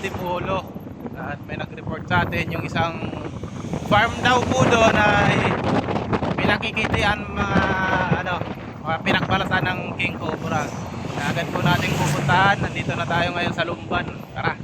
Antipolo. At may nag-report sa atin yung isang farm daw po doon ay pinakikitian mga pinakbalasan ng King Cobra. Kaya agad po natin pupuntahan. Nandito na tayo ngayon sa Lumban. Tara.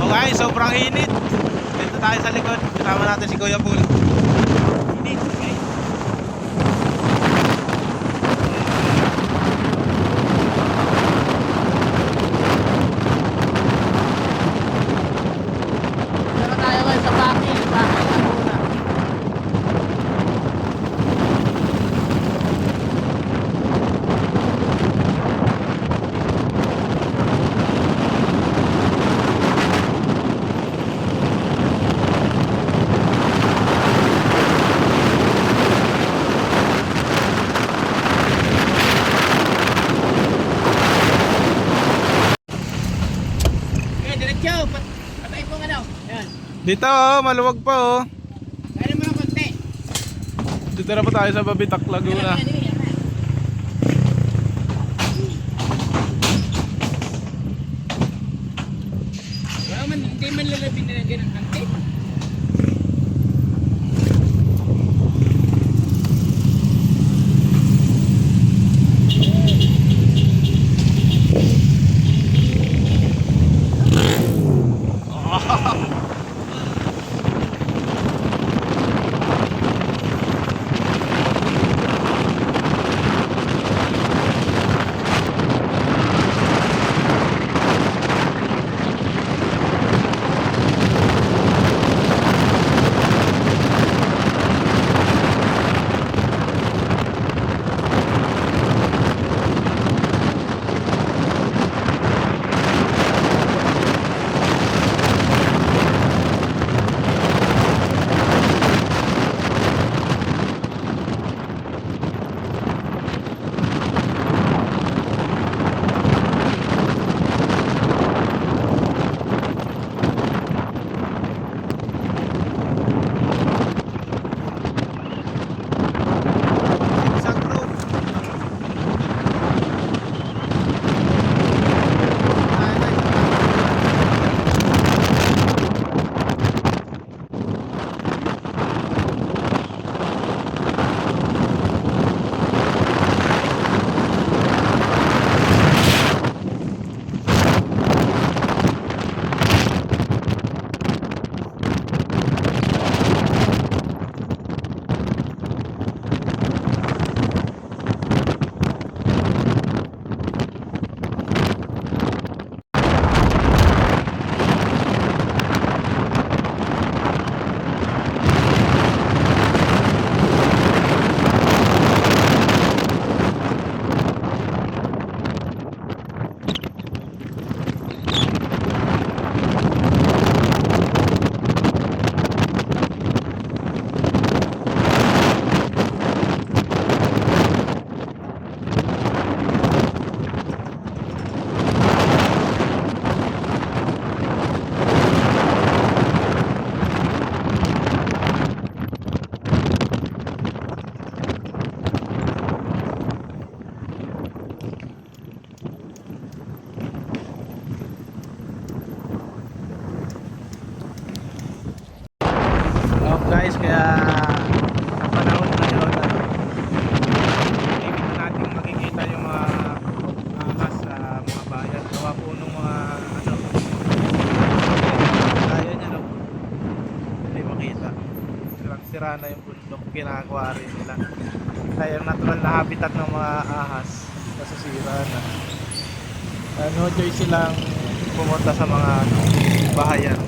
Okay, sobrang init. Dito tayo sa likod. Kasama natin si Kuya Pool. Init, okay? Dito tayo ngayon sa Baki. Baki na muna. Patay po nga daw. Yan. Dito oh, maluwag pa oh. Kaya mo ng konti. Dito na pa tayo sa Babitak, Laguna. Wala man, hindi man lalabing na ng konti. Kaya sa panahon ngayon, hindi na natin makikita yung mga ahas sa mga bayan. Gawa po nung mga kaya niya, no? Hindi makita. Sira na yung bundok, ginagawa rin nila. Kaya yung natural na habitat ng mga ahas nasisira na. No choice silang pumunta sa mga bahayan.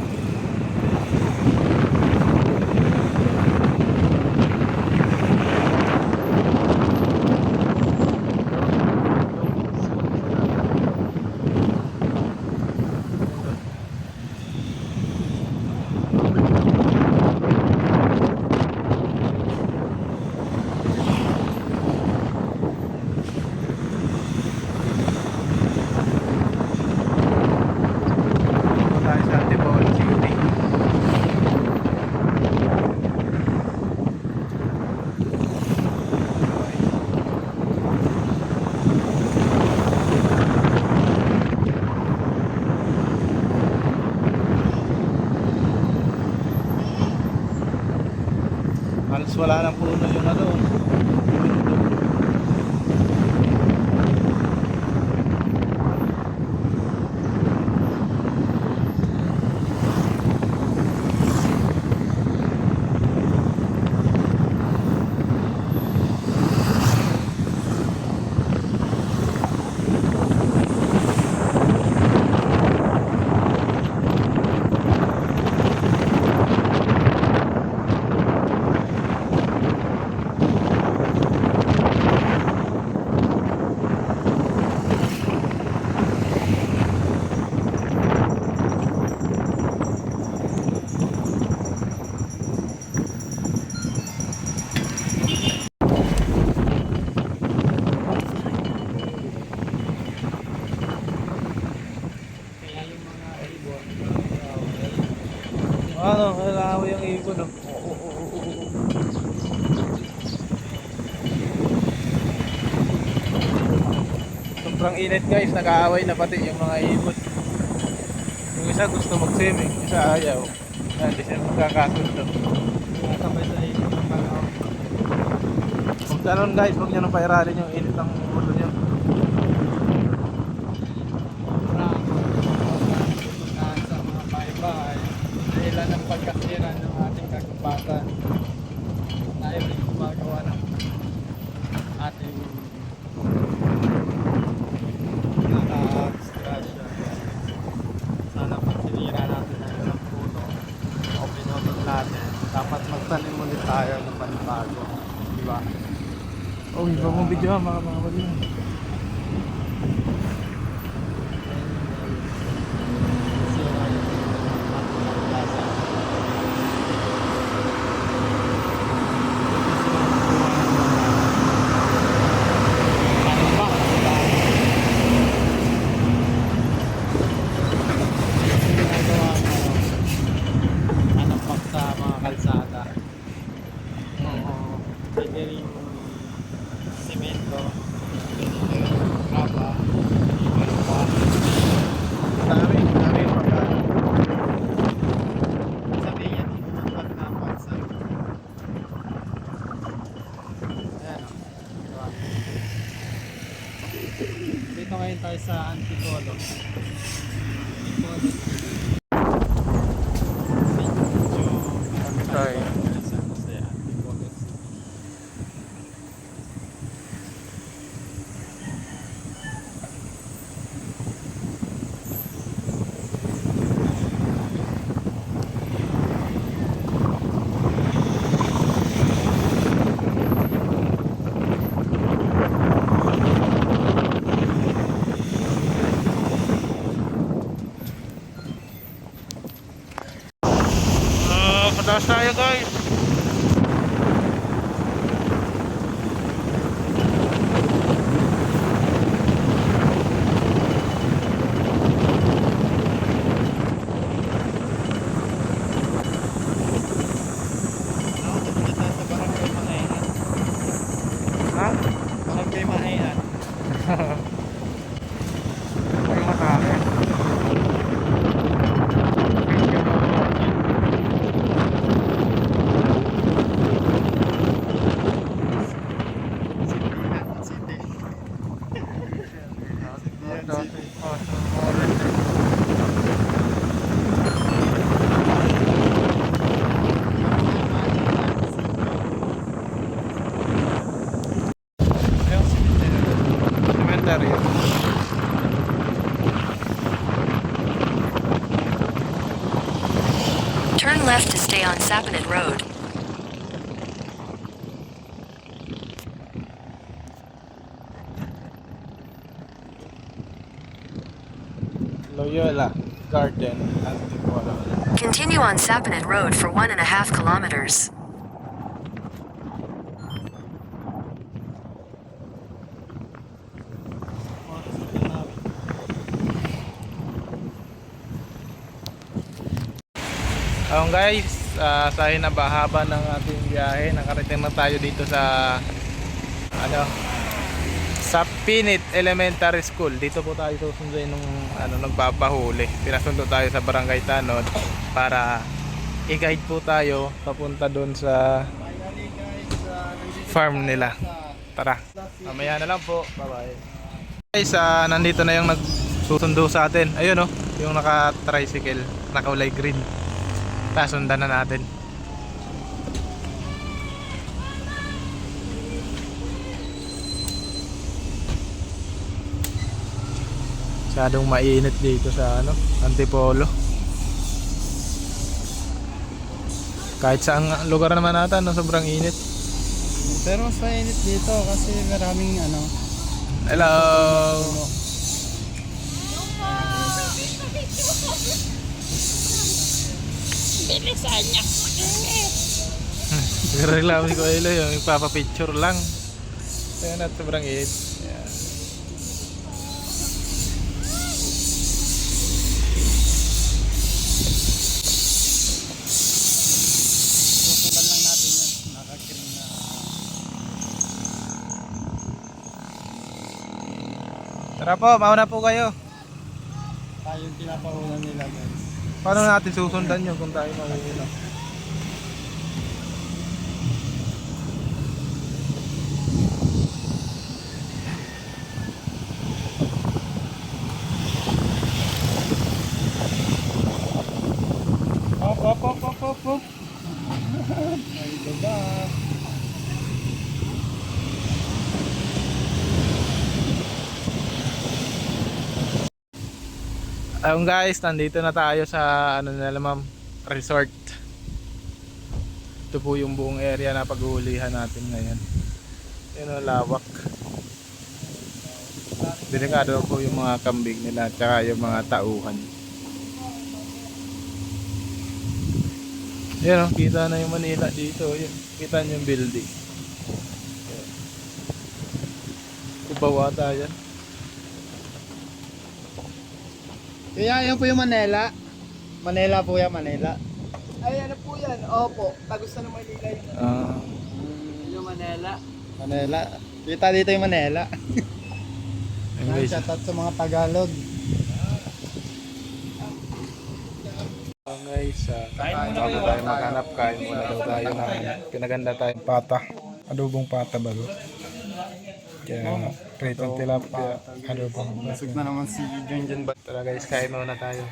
Tayo sa Antipolo City. Halos wala nang puno yung Kaya yung mga ibon, ano, nalawi yung ibon, no? Sobrang init guys, nag-aaway na pati yung mga ibon. Yung isa gusto mag-swimming, isa ayaw. Hindi siya magkakasundo. nakasabay sa ibon ng panahon. Huwag ganun guys, huwag nyo nang pairalin yung init ng ulo nyo. Sa mga bahay-bahay, dahilan ng pagkasira ng ating kagubatan. Tayo rin gumagawa ng ating nakaka-disgrasya. Sana pag sinira natin ang ilang puno o pinutol natin, dapat magtanim ulit tayo ng panibago. Diba? Oh, iba mong video ha, mga wali. Sa mga kalsada. Pwede rin semento, raba, Dami yung pagkano. sabihin yung pagnapansa. Ayan. Diba? Dito ngayon tayo sa Antipolo. Antipolo. Sorry. Sappanet Road. Loyola Garden, Antipolo. Continue on Sappanet Road for 1.5 kilometers. Ayun guys, sa hinabahaba ng ating biyahe, nakarating na tayo dito sa sa Pinit Elementary School. Dito po tayo susunduin nung nagpapahuli. Pinasundo tayo sa Barangay Tanod para i-guide po tayo papunta doon sa farm nila. Tara, mamaya na lang po. Bye bye. Guys, nandito na yung nagsusundo sa atin. Ayun oh, yung naka-tricycle, nakaulay green. Sundan na natin. Masyadong mainit dito sa Antipolo. Kahit saang lugar naman natin, sobrang init. Pero mas mainit dito kasi maraming Hello. Reklamo si Kuya Ilo yung ipapapicture lang. Kaya na sobrang init. Yan. susundan lang natin yan. Naka-green na. Tara po, mauna po kayo. Tayo yung pinapahunan nila guys. Paano natin susundan nyo kung tayo mauna? Op. Ay, diba? Ayun guys, nandito na tayo sa nila ma'am, resort. Ito po yung buong area na paghuhulihan natin ngayon. Yun ang lawak. Delikado po yung mga kambing nila at saka yung mga tauhan. Yan o, kita na yung Manila dito. Yan, kita nyo yung building. Kubawa tayo. Kaya yan po yung Manila. Manila po yan, Manila. Ay, ano po yan? Opo, tagos na ng Manila yun. Yung Manila. Manila. Kita dito yung Manila. Ayun guys. Shoutout sa mga Tagalog. Ayun guys, bago tayo maghanap, kain muna daw tayo ng pinaganda tayong pata. Adobong pata bago. Kaya pritong tilapia, adobong pata. Busog na naman si Junjun ba? Tara guys, kain muna tayo.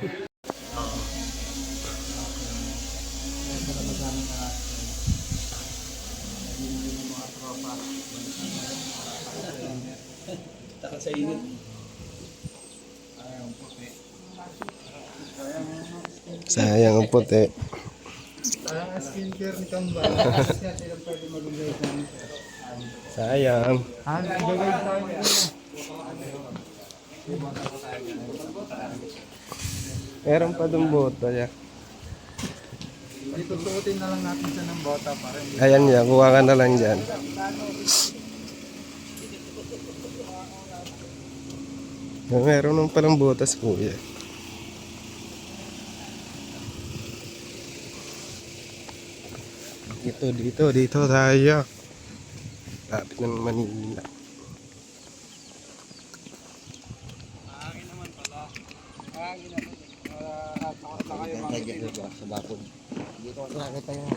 Sayang ang puti. Parang skincare ni Kamba. Kasi natin lang pwede mag-guide namin. Sayang. Mag-guide tayo nila. Meron pa dong boto ya. Dito suotin na lang natin siya ng bota para hindi. Ayan ya, kuha ka na lang dyan. Meron nung palang botas kuya. Dito tayo. Lapit ng Manila. Hangin naman pala. Hangin naman. Takot na kayo mga Sa bakod. Dito ko nakita yun.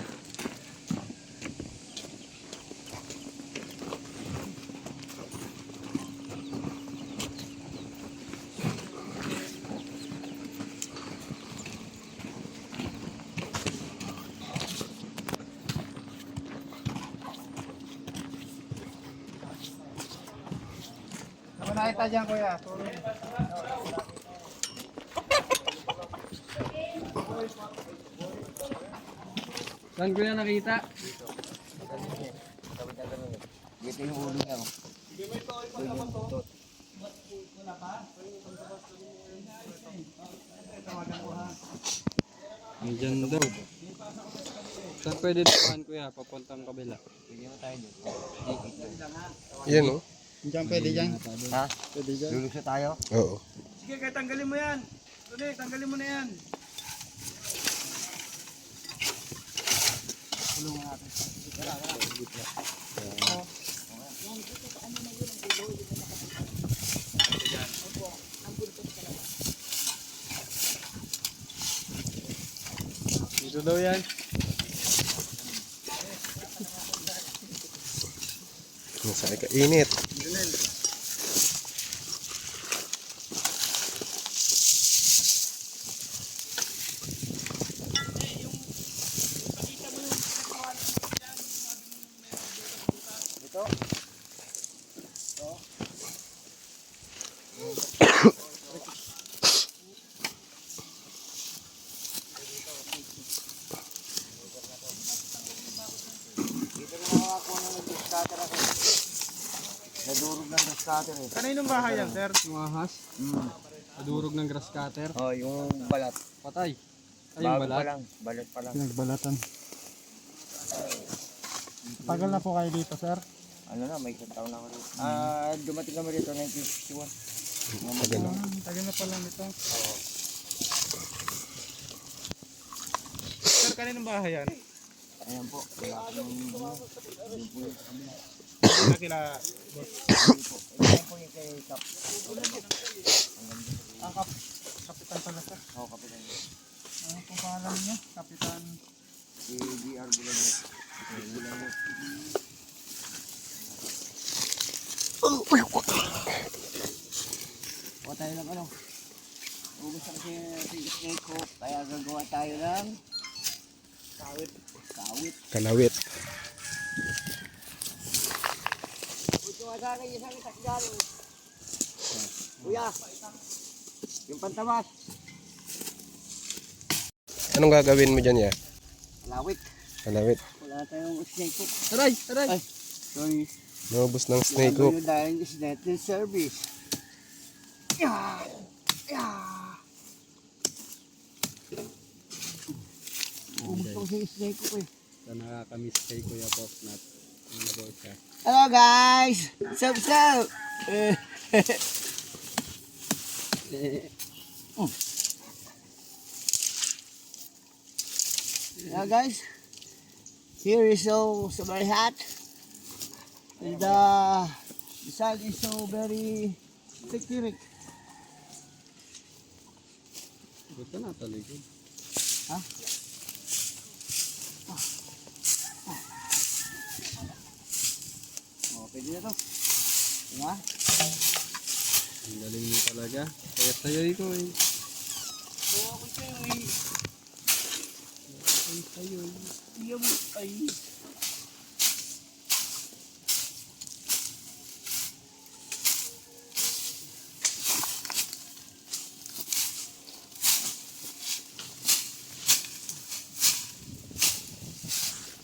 Ako nakita dyan kuya. Sorry. Saan ko yan nakita? Dito yung ulo niya. Oh. Diyan daw. Saan pwede dumaan kuya? Papuntang kabila. Yan oh. Diyan pwede dyan. Ha? Pwede dyan. Lulusyo tayo? Oo. Sige, kaya tanggalin mo yan. Tuloy, tanggalin mo na yan. Dito daw yan. Masaya ka. Init. Dito na nakakuha ng nag-scatter ako. Nadurog ng cutter eh. Kaninong bahay yan, sir? Yung ahas. Nadurog ng grass cutter. Oh, yung balat. Patay. Ay, yung Bago pa balat. lang. Balat pa lang. Pinagbalatan. Tagal na po kayo dito, sir? Ano na, may isang taon na ako dito. Dumating kami dito 1961. Tagal na. Tagal na pala nito. Sir, kaninong bahay yan? Ayan po. Wala ko yung Kila kila. Ayan po yung kay Kap. Kapitan pala, sir. Oo, kapitan. Ano pong pangalan niya? Kapitan. Si DR Bulanet. Bulanet. Kuha tayo ng ano. Ubus na kasi si snake hook. Kaya gagawa tayo ng kawit. Kalawit. Gusto nga sana yung isang itak dyan. Kuya. Yung pantamas. Anong gagawin mo dyan ya? Lawit. Kalawit. Wala tayong snake hook. Aray! Aray! Ay. Sorry. Naubos ng snake hook. Yung dahil is net in service. Yeah. Yeah. Ubus ko si snake hook eh. Sa nakakamiss kay Kuya Popnut. Yung laro siya. Hello guys! Sup sup! Yeah guys, here is so very hot, and the sun is so very thick. Ba't ka nataligid? Ha? Oh, pwede na to. Diba? Ang galing mo talaga. Kaya sayoy ko eh. Oo, ako sa'yo eh. Ay, sayoy. Iyam ay.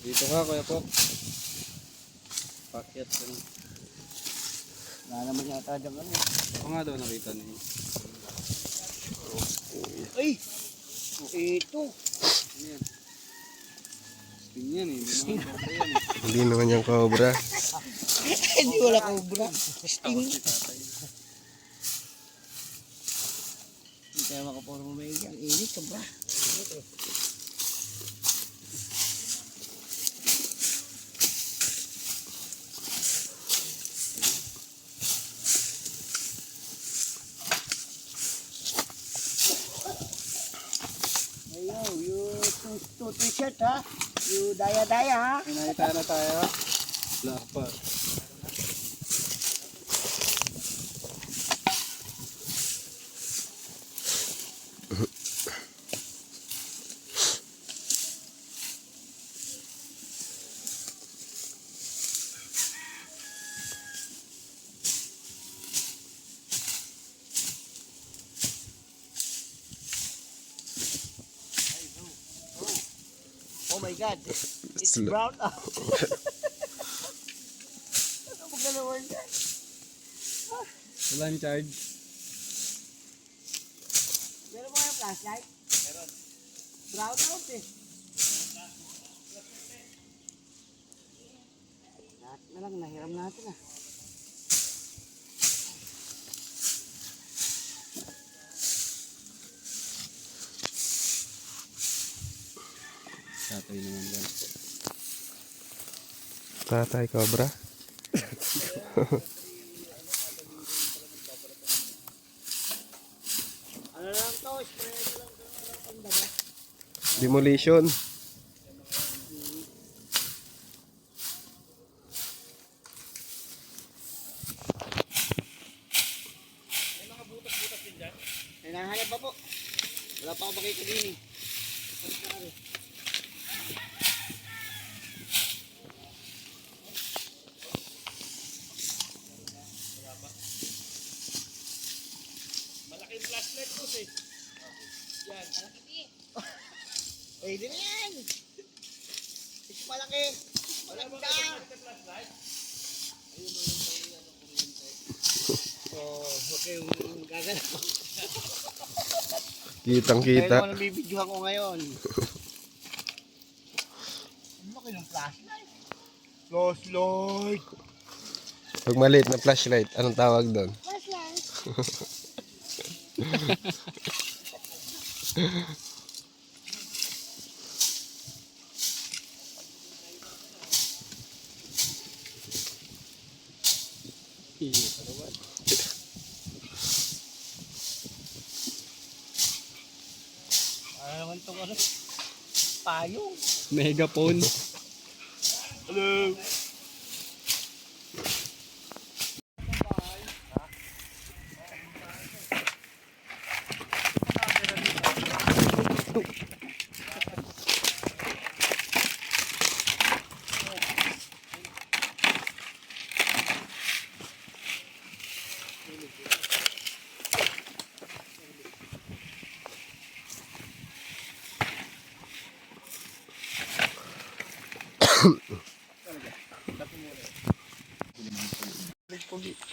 Dito ka Kuya Pop. Pakyat ka na. Wala naman yata dyan ano. Ako nga daw nakita niya. Ay! Ito! Ayan. Spin yan eh. Hindi naman basta yan eh. Hindi naman yung cobra. Hindi wala cobra. Sting. Si tatay. Hindi tayo makapuro mo may yan. Init ka ba? Ayaw, you two t-shirt ha? You daya-daya ha? Pinakita na tayo. Wala pa. Oh my my God. It's Slow. brown out. Ano mo galawan yan? Walang charge. Meron mo yung flashlight? Meron. Brown out eh. Lahat na lang, nahiram natin ah. Tatay naman yan. Tatay Cobra. Ano lang to, spray na lang to. Ang daba. Demolition. May nahanap pa po. Wala pa ako makita din eh. Malaking flashlight po eh. Yan. Pwede na yan. Ito malaki. Malaki Flashlight? Oh, okay, gagalaw. Kitang Kaya kita. naman nabibidyohan ko ngayon. Ang laki ng flashlight. Flashlight! Pag maliit na flashlight, anong tawag doon? Flashlight! Ano naman itong ano? Payong. Megaphone. Hello!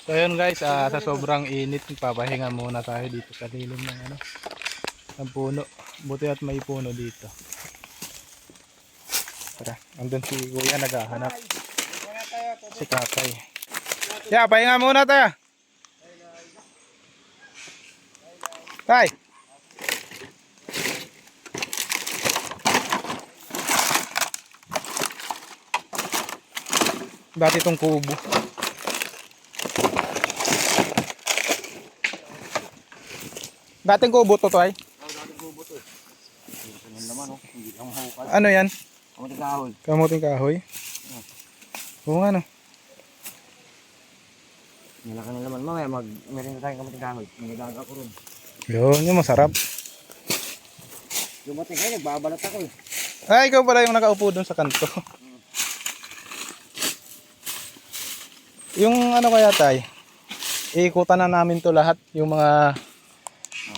So yun guys, sa sobrang init, papahinga muna tayo dito sa lilim ng ano, ng puno. Buti at may puno dito. Tara, andun si kuya naghahanap. Si tatay. Yeah, pahinga muna tayo. Tay. Dati itong kubo. Dating kubo to, ay? Ano yan? Kamuting kahoy. Kamuting kahoy? Oo nga no. Nilaki na naman mamaya meron na tayong kamuting kahoy. Nagagaga ko rin. Yun, yung masarap. Dumating kayo, nagbabalat ako eh. Ay, ikaw pala yung nakaupo dun sa kanto. Yung ano kaya tay? Iikutan na namin to lahat, yung mga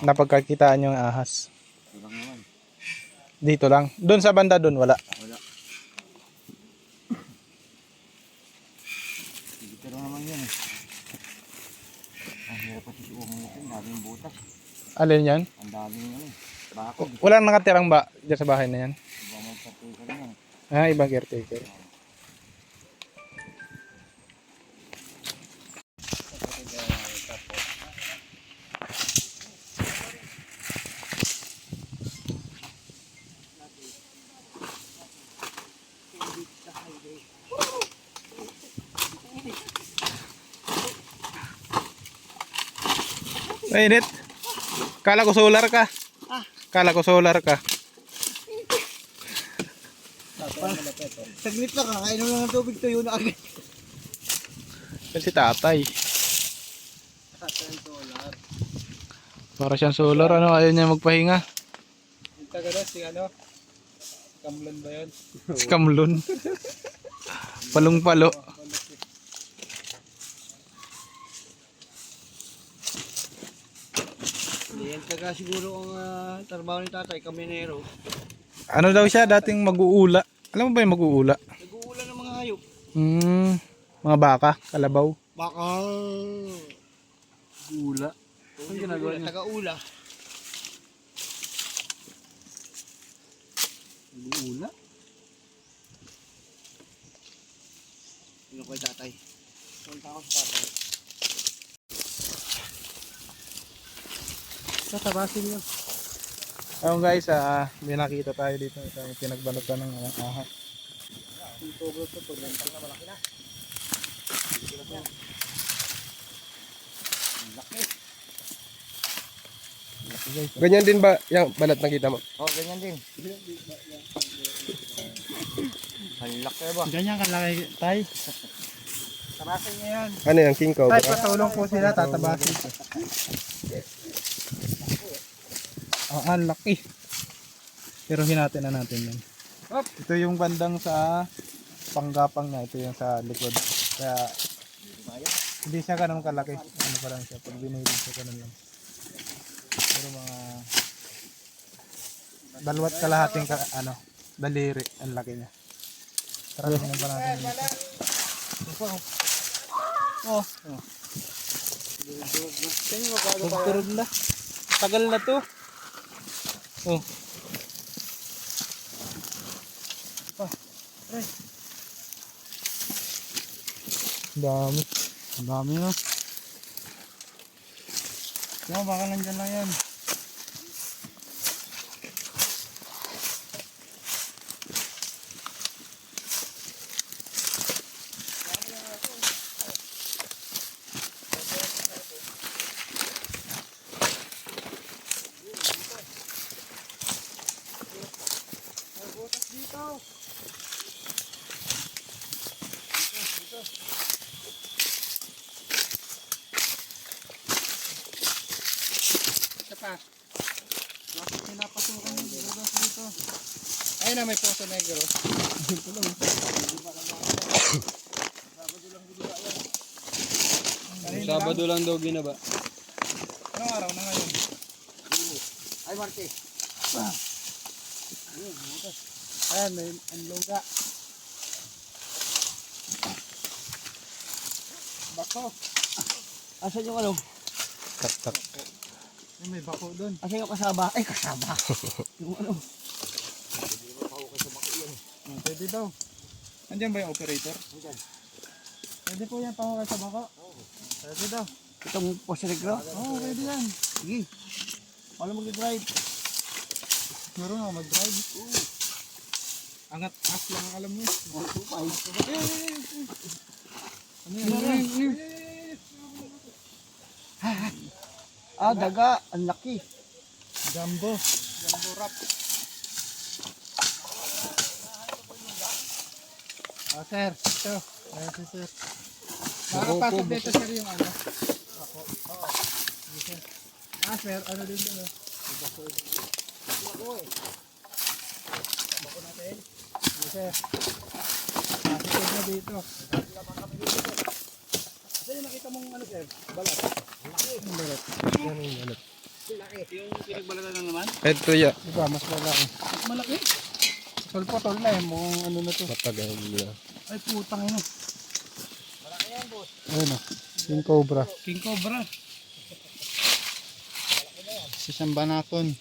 napagkakitaan yung ahas. Ilang naman. Dito lang. Doon sa banda doon wala. Wala. Dito lang naman yun eh. Ang hirap pati si Umang natin, daming butas. Alin yan? Ang daming ano eh. Bakit? Walang nakatirang ba dyan sa bahay na yan? Iba magpatuloy ka naman. Ah, ibang caretaker. Mainit. Kala ko solar ka. Kala ko solar ka. Saglit lang, kakainom lang ng tubig tuyo na agad. Yan si tatay. Tatay solar. Para siyang solar, ano, ayaw niya magpahinga. Yung taga na si ano? Kamlon ba yun? Skamlon. Palong-palo. Yan taga siguro ang trabaho ni tatay, kaminero. Ano daw siya? Dating mag-uula. Alam mo ba yung mag-uula? Nag-uulan ng mga hayop. Mga baka, kalabaw. Baka Gula. Ano ginagawa niya? taga-ula. Gula? Ano ko tatay? Punta ako sa tatay. Tatabasin niyo. Ayun guys, may nakita tayo dito. Ito yung pinagbalutan ng ahas. Ganyan din ba yung balat nakita mo? Oh, ganyan din. Ang laki ba? Ganyan kalaki, tay. Tabasin niyo yan. Ano yung king cobra? Tay, patulong po sila, tatabasin. Ang laki. Pero hinati na natin yan. Ito yung bandang sa panggapang niya. Ito yung sa likod. Kaya hindi siya ganun kalaki. Ano pa lang siya. Pag binilid siya ganun lang. Pero mga dalawat kalahating daliri. Ang laki niya. Tara, tingnan pa natin dito. Tugturog na. Tagal na to. Oh. Dami. Ang dami na. Kaya baka nandyan lang yan. Ayun na, may poso negro. Sabado lang daw ginaba. Anong araw na ngayon? Ay, Marte. Ayan, may ang luga. Bako. Asan yung ano? Tak. May bako doon. Asan yung kasaba? Ay, kasaba. Yung ano? Pwede daw. Andiyan ba yung operator? Pwede po yan pahukay sa bako. Pwede daw. Itong poste negro? Oo, pwede yan. Sige. Paano mag-drive? Meron ako mag-drive. Angat as lang ang alam mo. Ano yan? Ah, daga. Ang laki. Jumbo. Jumbo wrap. Ah, sir. Ito. Ayan si sir. Nakakapasok dito sir yung ano. Ah, sir. Ano din doon? Sir. Nakikita na dito. Saan yung nakita mong ano, sir? Balat. Ito ya. Diba, mas malaki. Malaki. Tol na eh. Mukhang ano na to. Matagal na. Ay, putang ina. Malaki yan, boss. Ayun o. King Cobra. King Cobra. Sa Sambanaton.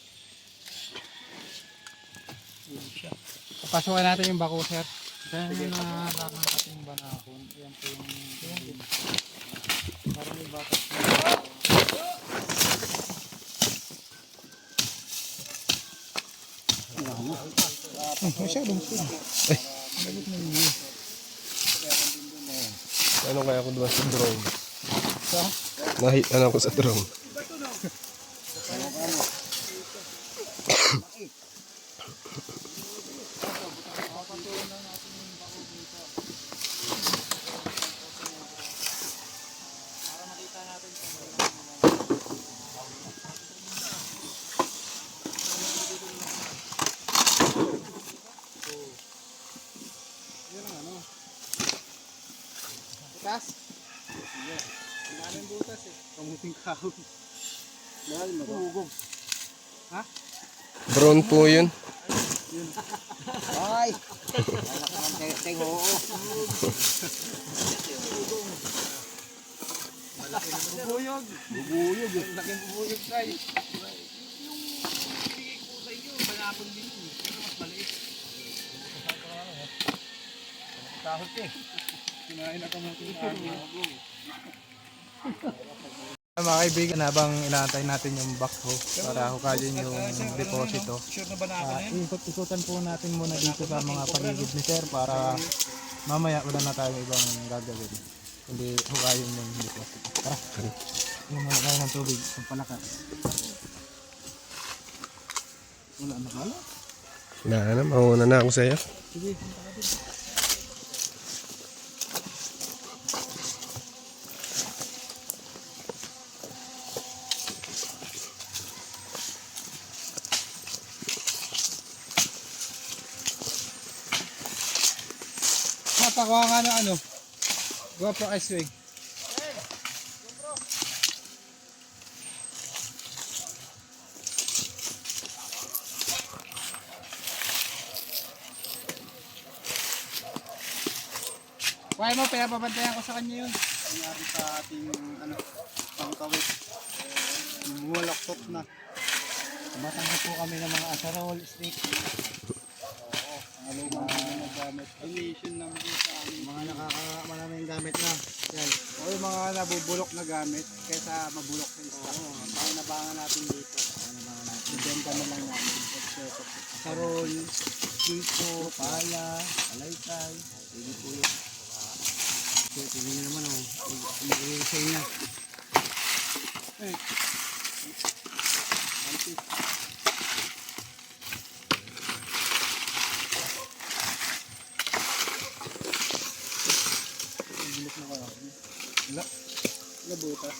Papasukan natin yung bako, sir. Kaya yung nakakakat yung banakon. Yan po yung... Parang may batas na. Masyadong siya. Ano kaya ako doon sa drone? Nahit ako sa drone. Butas? Ang daming butas eh. Kamuting kahoy. Mahal mo ba? Drone po yun. Ay! Anak ng teng, oo. Bubuyog. Bubuyog eh. Laking bubuyog tayo. Kahit eh. Kinain na kamuting kanin. Mga kaibigan, habang inaantay natin yung backhoe para hukayin yung deposito, ikot-ikutan po natin muna dito sa mga paligid ni Sir para mamaya wala na tayo ibang gagawin kundi hukayin yung deposito. Tara, yung muna tayo ng tubig ang palakas. Wala na kala? Wala na, mauna na ako sa'yo. Sige, punta ka din. Pakuha nga ng ano, GoPro Ice-Wing. Kaya mo, pinapabantayan ko sa kanya yun. Nangyari sa ating ano, pangkawit. Walaktot na. Matanggap po kami ng mga asarol, stick. Ano ba na gamit? Donation naman din sa amin. Mga nakakaraming gamit na. Yan. O yung mga nabubulok na gamit kaysa mabulok sa stock. Pakinabangan natin dito. Ibenta na lang namin. Asarol, kiko, pala, alaytay. Pwede po yun. So, tingnan nyo naman oh. Mag-i-isay na. Labutas.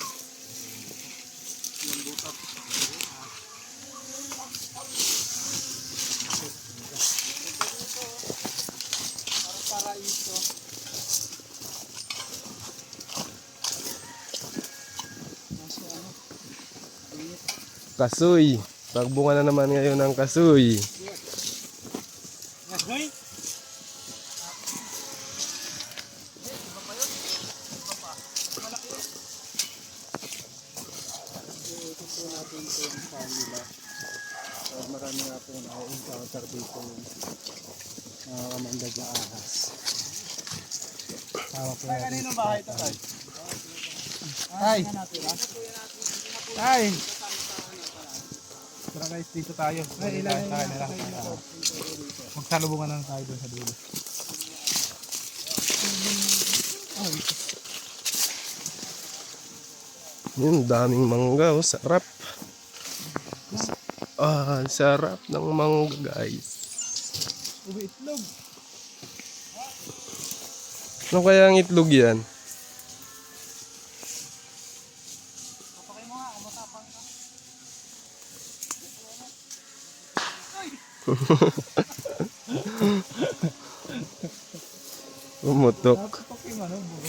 Yung butas. Para ito. Kasoy. Pagbunga na naman ngayon ng kasoy. Hoy! Marami nga po na-encounter dito yung kamandag na ahas. Tawa po natin. Kanino bahay ito tayo? Tay! Tay! Tara guys, dito tayo. Tayo sa kanila. Magsalubungan na tayo doon sa dulo. Yun, daming mangga. Oh, sarap. Ah, sarap ng mangga, guys. Ubi itlog. Ano kaya ang itlog yan? Umutok. Napapak yung ano, buro.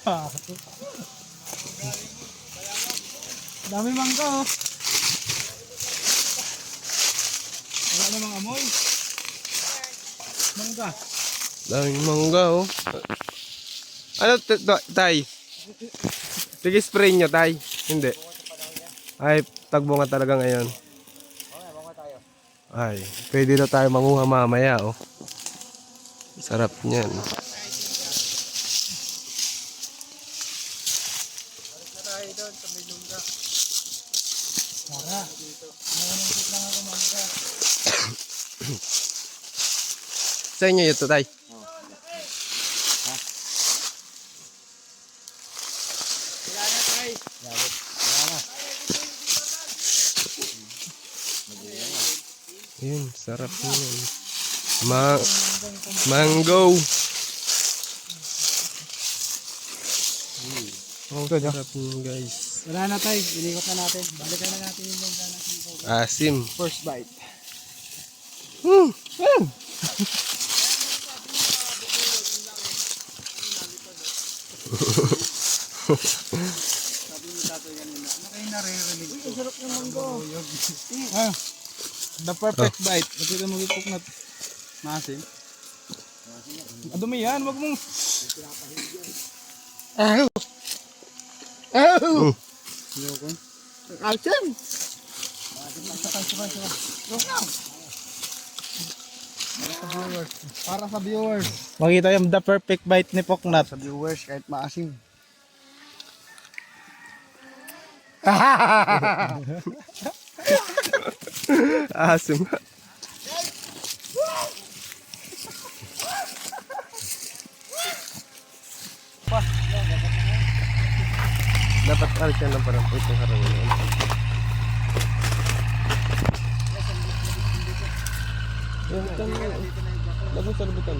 Bato. Dami mangga oh. Wala namang amoy. Mangga. Daming mangga, oh. Ano, tay? Sige, spray nyo, tay. Hindi. Ay, tagbunga talaga ngayon. Ay, pwede na tayo manguha mamaya, oh. Sarap niyan. Tara. Nangunungkit lang ako mangga. Sa inyo ito, tay. Yun, sarap yun. Mango. Oh, sarap yun, guys. Wala na tayo. Inikot na natin. Balikan na natin yung mangga natin. Asim. First bite. Sabi ni tatay kanina, ano kayo naririnig ko? Sarap Yung manggo. Ah, the perfect bite. Nakita mo yung puknat. Maasim. Dumi yan, wag mong... Ayaw! Ayaw! Action! Para sa viewers. Makita yung the perfect bite ni Poknat. Sa viewers kahit maasim. Asim. Dapat alis yan ng parang itong harangin. Lagot sa labutan.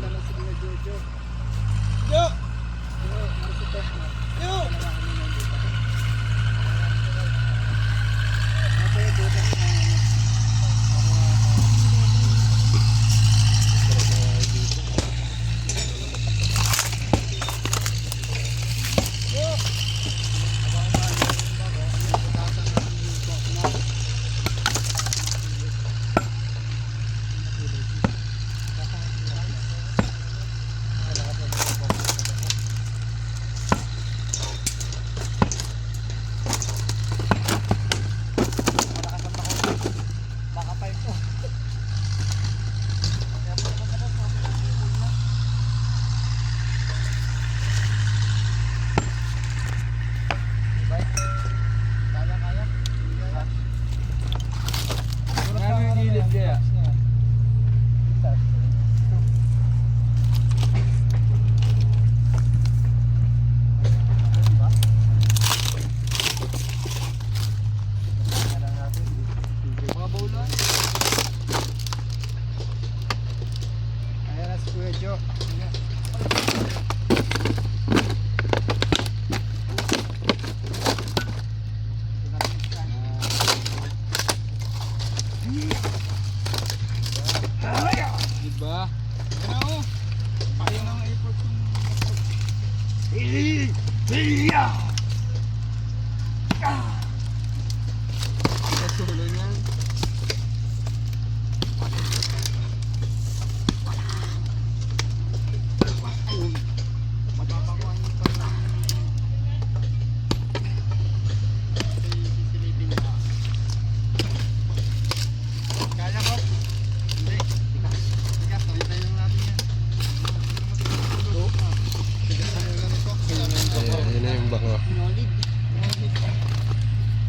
Yun na yung bako.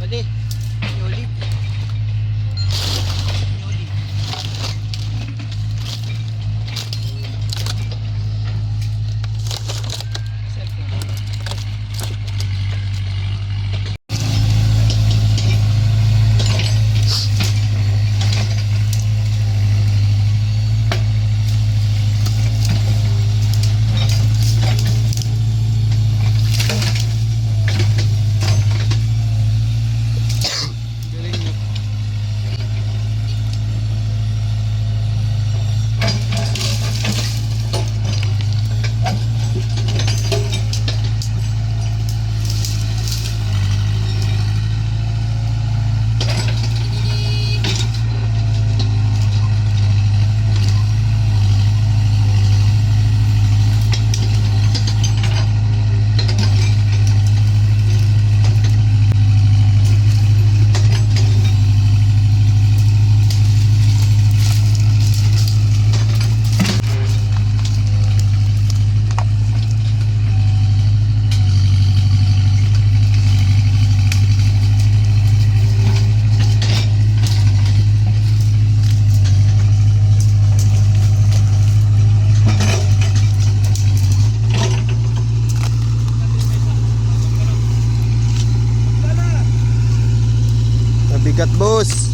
Pwede. Yolid. Mabigat, boss.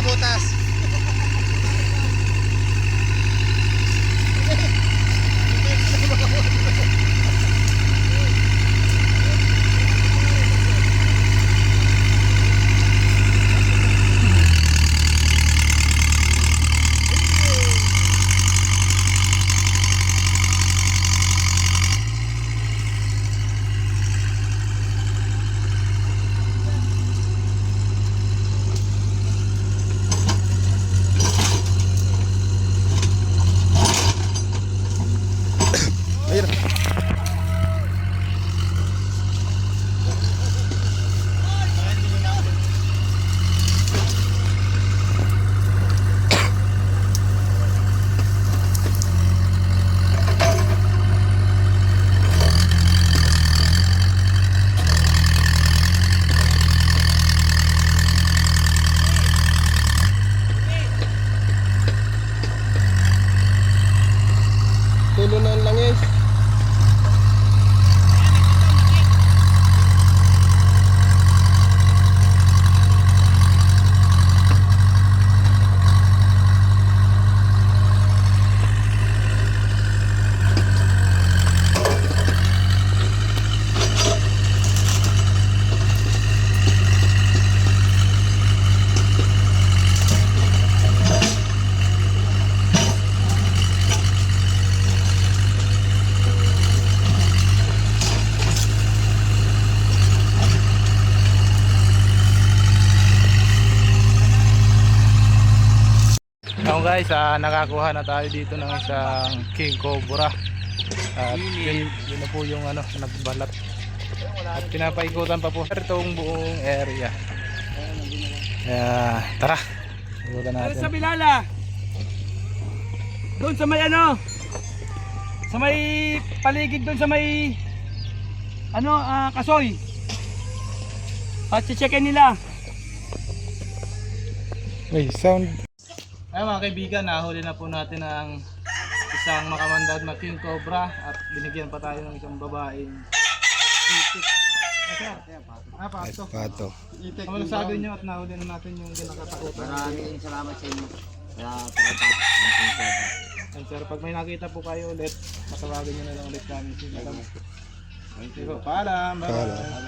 sa butas. Ayun. Tulo na ang langis. Now guys, nakakuha na tayo dito ng isang king cobra. At yun na po yung nagbalat. At pinapaikutan pa po itong buong area. Kaya tara, ikutan natin. Sa Bilala. Doon sa may sa may paligid doon sa may kasoy. At checkin nila. May sound. Ay mga kaibigan, nahuli na po natin ang isang makamandad na king cobra at binigyan pa tayo ng isang babaeng itik. Pato. Pato. Ano masasabi nyo at nahuli na natin yung kinakatakutan? Maraming salamat sa inyo. And sir, pag may nakita po kayo ulit, matawagan nyo na lang ulit kami. Sige po, paalam. Bye-bye.